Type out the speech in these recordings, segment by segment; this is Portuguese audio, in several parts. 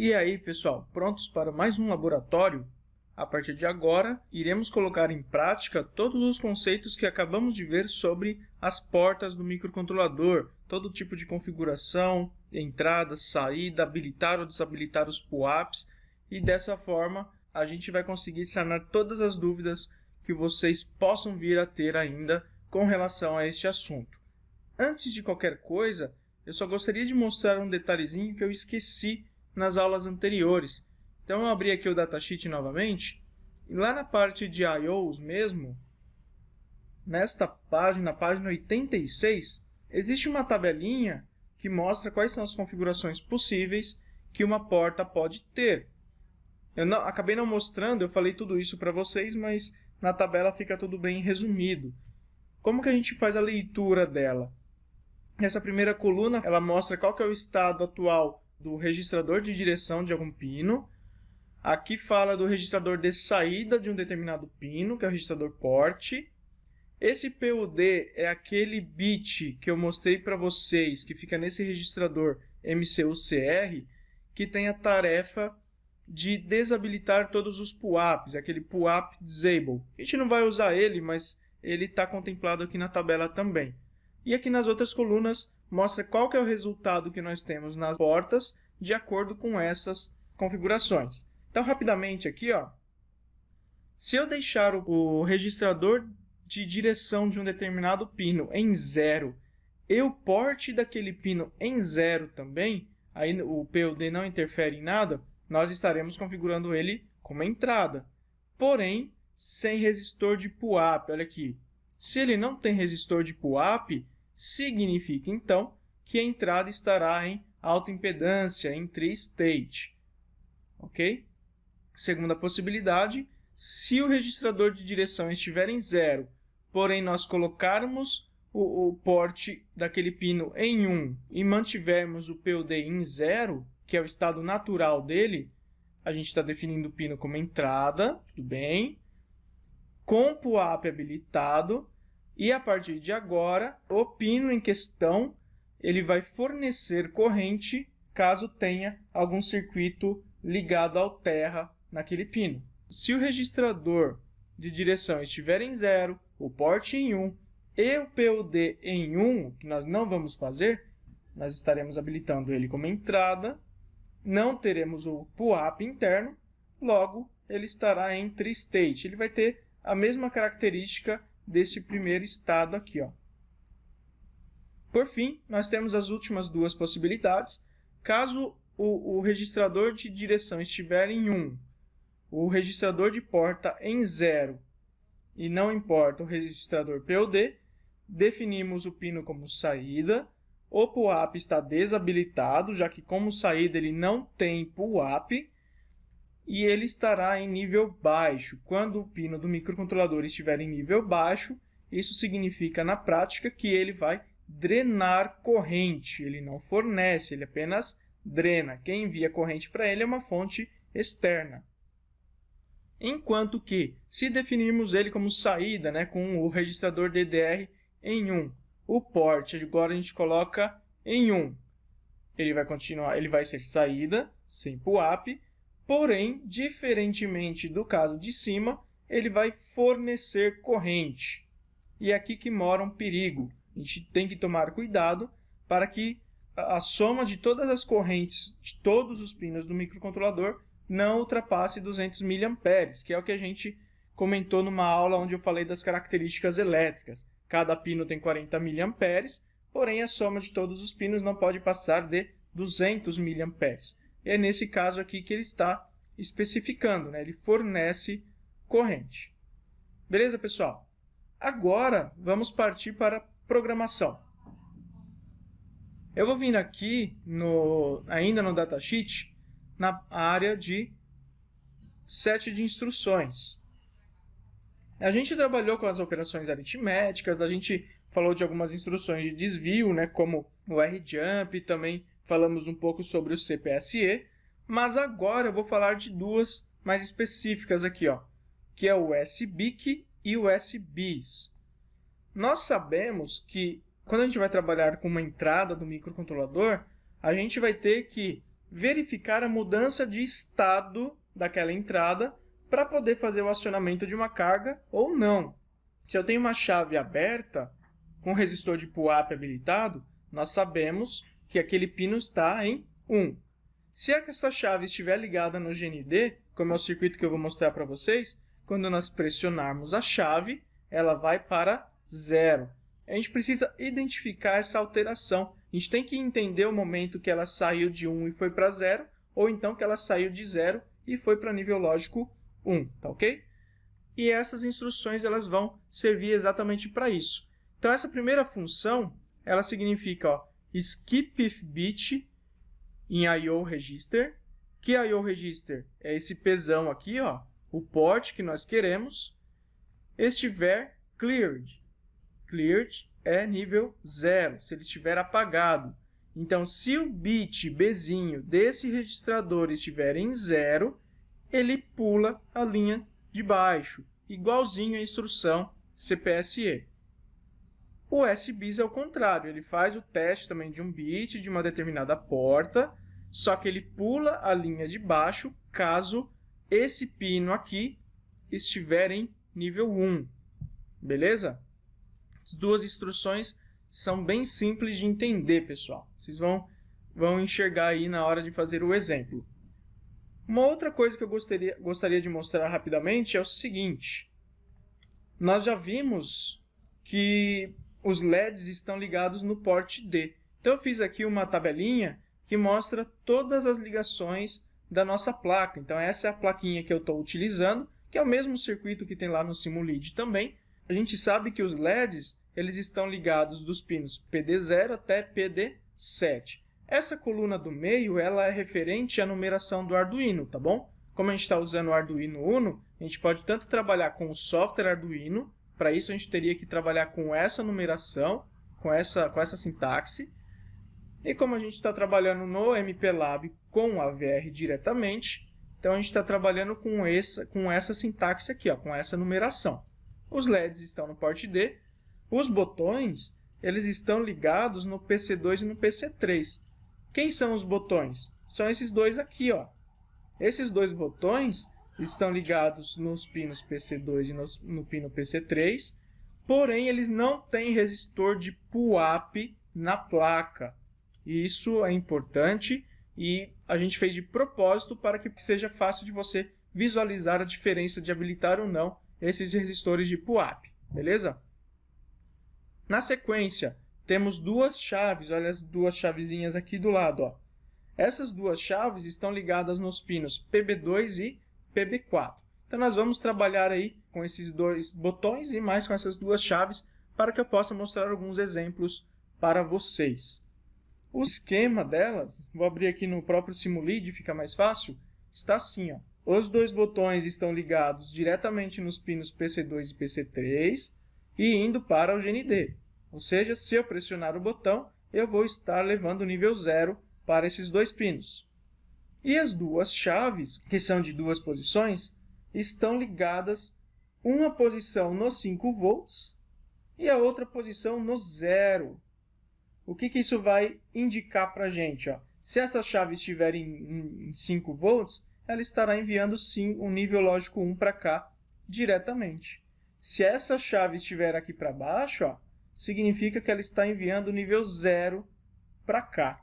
E aí, pessoal, prontos para mais um laboratório? A partir de agora, iremos colocar em prática todos os conceitos que acabamos de ver sobre as portas do microcontrolador, todo tipo de configuração, entrada, saída, habilitar ou desabilitar os PUAPs, e dessa forma a gente vai conseguir sanar todas as dúvidas que vocês possam vir a ter ainda com relação a este assunto. Antes de qualquer coisa, eu só gostaria de mostrar um detalhezinho que eu esqueci nas aulas anteriores. Então eu abri aqui o datasheet novamente, e lá na parte de I/Os mesmo, nesta página, página 86, existe uma tabelinha que mostra quais são as configurações possíveis que uma porta pode ter. Acabei não mostrando, eu falei tudo isso para vocês, mas na tabela fica tudo bem resumido. Como que a gente faz a leitura dela? Essa primeira coluna, ela mostra qual que é o estado atual do registrador de direção de algum pino. Aqui fala do registrador de saída de um determinado pino, que é o registrador port. Esse PUD é aquele bit que eu mostrei para vocês, que fica nesse registrador MCU-CR, que tem a tarefa de desabilitar todos os PUAPs, aquele PUAP Disable. A gente não vai usar ele, mas ele está contemplado aqui na tabela também. E aqui nas outras colunas mostra qual que é o resultado que nós temos nas portas de acordo com essas configurações. Então, rapidamente aqui, se eu deixar o registrador de direção de um determinado pino em 0 e o port daquele pino em 0 também, aí o PUD não interfere em nada, nós estaremos configurando ele como entrada. Porém, sem resistor de PUAP. Olha aqui. Se ele não tem resistor de PUAP, significa então que a entrada estará em alta impedância, em tri-state. Ok? Segunda possibilidade, se o registrador de direção estiver em 0, porém nós colocarmos o port daquele pino em 1 e mantivermos o PUD em 0, que é o estado natural dele, a gente está definindo o pino como entrada, tudo bem, com PUAP habilitado, e a partir de agora, o pino em questão ele vai fornecer corrente caso tenha algum circuito ligado ao terra naquele pino. Se o registrador de direção estiver em 0, o port em 1 e o PUD em 1, que nós não vamos fazer, nós estaremos habilitando ele como entrada, não teremos o PUAP interno, logo ele estará em tri-state. Ele vai ter a mesma característica desse primeiro estado aqui. Por fim, nós temos as últimas duas possibilidades. Caso o registrador de direção estiver em 1, o registrador de porta em 0 e não importa o registrador PUD, definimos o pino como saída. O PUAP está desabilitado, já que como saída ele não tem PUAP, e ele estará em nível baixo. Quando o pino do microcontrolador estiver em nível baixo, isso significa na prática que ele vai drenar corrente. Ele não fornece, ele apenas drena. Quem envia corrente para ele é uma fonte externa. Enquanto que, se definirmos ele como saída, com o registrador DDR em 1, o port agora a gente coloca em 1, ele vai continuar, ele vai ser saída, sem PUAP, porém, diferentemente do caso de cima, ele vai fornecer corrente. E é aqui que mora um perigo. A gente tem que tomar cuidado para que a soma de todas as correntes de todos os pinos do microcontrolador não ultrapasse 200 mA, que é o que a gente comentou numa aula onde eu falei das características elétricas. Cada pino tem 40 mA, porém a soma de todos os pinos não pode passar de 200 mA. É nesse caso aqui que ele está especificando, ele fornece corrente. Beleza, pessoal? Agora, vamos partir para a programação. Eu vou vir aqui, ainda no datasheet, na área de set de instruções. A gente trabalhou com as operações aritméticas, a gente falou de algumas instruções de desvio, como o RJump, também falamos um pouco sobre o CPSE, mas agora eu vou falar de duas mais específicas aqui, que é o SBIC e o SBIS. Nós sabemos que quando a gente vai trabalhar com uma entrada do microcontrolador, a gente vai ter que verificar a mudança de estado daquela entrada para poder fazer o acionamento de uma carga ou não. Se eu tenho uma chave aberta com resistor de pull-up habilitado, nós sabemos que aquele pino está em 1. Se essa chave estiver ligada no GND, como é o circuito que eu vou mostrar para vocês, quando nós pressionarmos a chave, ela vai para 0. A gente precisa identificar essa alteração. A gente tem que entender o momento que ela saiu de 1 e foi para 0, ou então que ela saiu de 0 e foi para nível lógico 1, tá ok? E essas instruções elas vão servir exatamente para isso. Então essa primeira função, ela significa skip if bit em I/O register, que I/O register é esse Pzão aqui, o port que nós queremos, estiver cleared. Cleared é nível 0, se ele estiver apagado. Então, se o bit Bzinho desse registrador estiver em 0, ele pula a linha de baixo, igualzinho à instrução CPSE. O SBIS é o contrário, ele faz o teste também de um bit de uma determinada porta, só que ele pula a linha de baixo caso esse pino aqui estiver em nível 1. Beleza? As duas instruções são bem simples de entender, pessoal. Vocês vão enxergar aí na hora de fazer o exemplo. Uma outra coisa que eu gostaria de mostrar rapidamente é o seguinte. Nós já vimos que os LEDs estão ligados no port D. Então eu fiz aqui uma tabelinha que mostra todas as ligações da nossa placa. Então essa é a plaquinha que eu estou utilizando, que é o mesmo circuito que tem lá no Simulid também. A gente sabe que os LEDs eles estão ligados dos pinos PD0 até PD7. Essa coluna do meio ela é referente à numeração do Arduino, tá bom? Como a gente está usando o Arduino Uno, a gente pode tanto trabalhar com o software Arduino, para isso a gente teria que trabalhar com essa numeração, com essa sintaxe. E como a gente está trabalhando no MPLAB com a VR diretamente, então a gente está trabalhando com essa sintaxe aqui, com essa numeração. Os LEDs estão no port D, os botões eles estão ligados no PC2 e no PC3. Quem são os botões? São esses dois aqui. Esses dois botões estão ligados nos pinos PC2 e no pino PC3, porém eles não têm resistor de pull-up na placa. Isso é importante e a gente fez de propósito para que seja fácil de você visualizar a diferença de habilitar ou não esses resistores de pull-up, beleza? Na sequência, temos duas chaves, olha as duas chavezinhas aqui do lado. Essas duas chaves estão ligadas nos pinos PB2 e PB4. Então nós vamos trabalhar aí com esses dois botões e mais com essas duas chaves para que eu possa mostrar alguns exemplos para vocês. O esquema delas, vou abrir aqui no próprio Simulid, fica mais fácil, está assim. Os dois botões estão ligados diretamente nos pinos PC2 e PC3 e indo para o GND. Ou seja, se eu pressionar o botão, eu vou estar levando o nível 0 para esses dois pinos. E as duas chaves, que são de duas posições, estão ligadas uma posição no 5 volts e a outra posição no 0. O que isso vai indicar para a gente? Se essa chave estiver em 5 volts, ela estará enviando sim um nível lógico 1 para cá diretamente. Se essa chave estiver aqui para baixo, significa que ela está enviando o nível 0 para cá.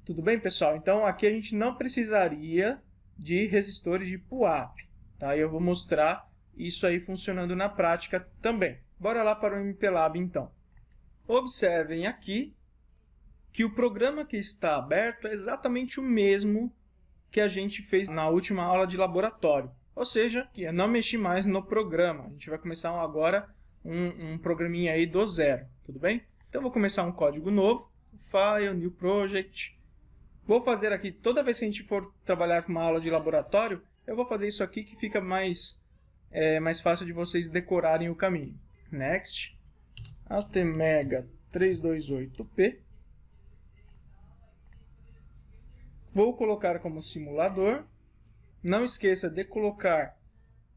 Tudo bem, pessoal? Então, aqui a gente não precisaria de resistores de pull-up. Tá? Eu vou mostrar isso aí funcionando na prática também. Bora lá para o MPLAB, então. Observem aqui que o programa que está aberto é exatamente o mesmo que a gente fez na última aula de laboratório. Ou seja, que eu não mexi mais no programa. A gente vai começar agora um programinha aí do zero. Tudo bem? Então, eu vou começar um código novo. File, New Project. Vou fazer aqui, toda vez que a gente for trabalhar com uma aula de laboratório, eu vou fazer isso aqui que fica mais fácil de vocês decorarem o caminho. Next. Atmega 328P. Vou colocar como simulador. Não esqueça de colocar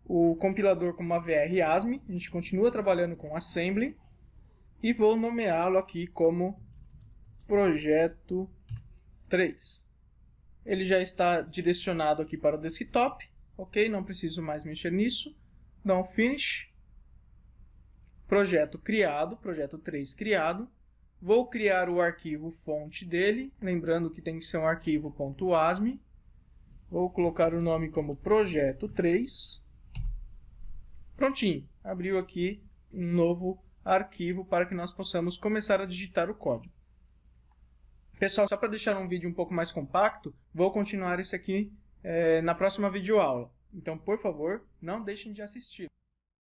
o compilador como AVR ASME. A gente continua trabalhando com Assembly. E vou nomeá-lo aqui como Projeto 3. ele já está direcionado aqui para o desktop, ok? Não preciso mais mexer nisso. Dá um Finish. Projeto criado, projeto 3 criado. Vou criar o arquivo fonte dele, lembrando que tem que ser um arquivo .wasm. Vou colocar o nome como projeto 3. Prontinho, abriu aqui um novo arquivo para que nós possamos começar a digitar o código. Pessoal, só para deixar um vídeo um pouco mais compacto, vou continuar isso aqui na próxima videoaula. Então, por favor, não deixem de assistir.